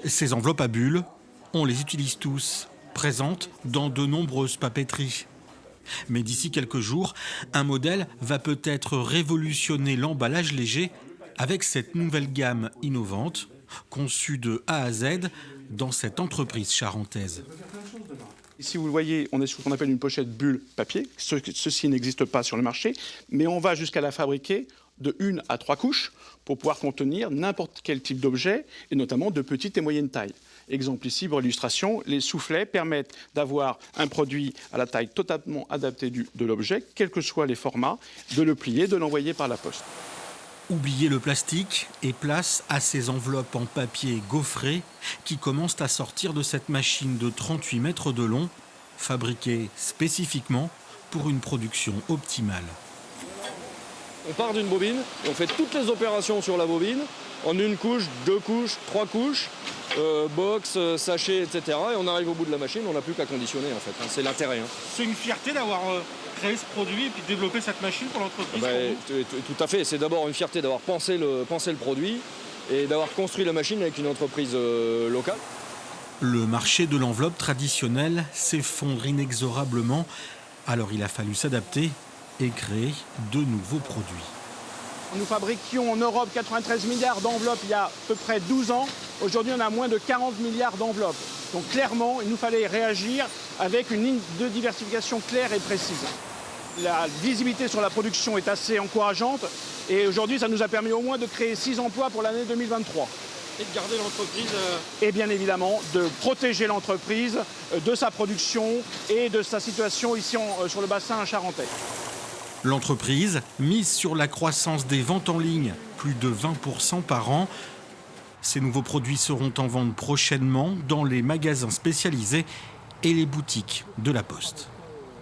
Ces enveloppes à bulles, on les utilise tous, présentes dans de nombreuses papeteries. Mais d'ici quelques jours, un modèle va peut-être révolutionner l'emballage léger avec cette nouvelle gamme innovante, conçue de A à Z dans cette entreprise charentaise. Ici, vous le voyez, on est sur ce qu'on appelle une pochette bulle papier. Ceci n'existe pas sur le marché, mais on va jusqu'à la fabriquer de 1 à 3 couches pour pouvoir contenir n'importe quel type d'objet, et notamment de petite et moyenne taille. Exemple ici, pour illustration, les soufflets permettent d'avoir un produit à la taille totalement adaptée de l'objet, quels que soient les formats, de le plier, de l'envoyer par la poste. Oubliez le plastique et place à ces enveloppes en papier gaufré qui commencent à sortir de cette machine de 38 mètres de long, fabriquée spécifiquement pour une production optimale. On part d'une bobine et on fait toutes les opérations sur la bobine en 1 couche, 2 couches, 3 couches, box, sachet, etc. Et on arrive au bout de la machine, on n'a plus qu'à conditionner en fait. C'est l'intérêt. C'est une fierté d'avoir créé ce produit et puis développé cette machine pour l'entreprise. Tout à fait. C'est d'abord une fierté d'avoir pensé le produit et d'avoir construit la machine avec une entreprise locale. Le marché de l'enveloppe traditionnelle s'effondre inexorablement, alors il a fallu s'adapter et créer de nouveaux produits. Nous fabriquions en Europe 93 milliards d'enveloppes il y a à peu près 12 ans. Aujourd'hui, on a moins de 40 milliards d'enveloppes. Donc clairement, il nous fallait réagir avec une ligne de diversification claire et précise. La visibilité sur la production est assez encourageante et aujourd'hui, ça nous a permis au moins de créer 6 emplois pour l'année 2023. Et de garder l'entreprise. Et bien évidemment, de protéger l'entreprise de sa production et de sa situation ici sur le bassin charentais. L'entreprise mise sur la croissance des ventes en ligne, plus de 20% par an. Ces nouveaux produits seront en vente prochainement dans les magasins spécialisés et les boutiques de la Poste.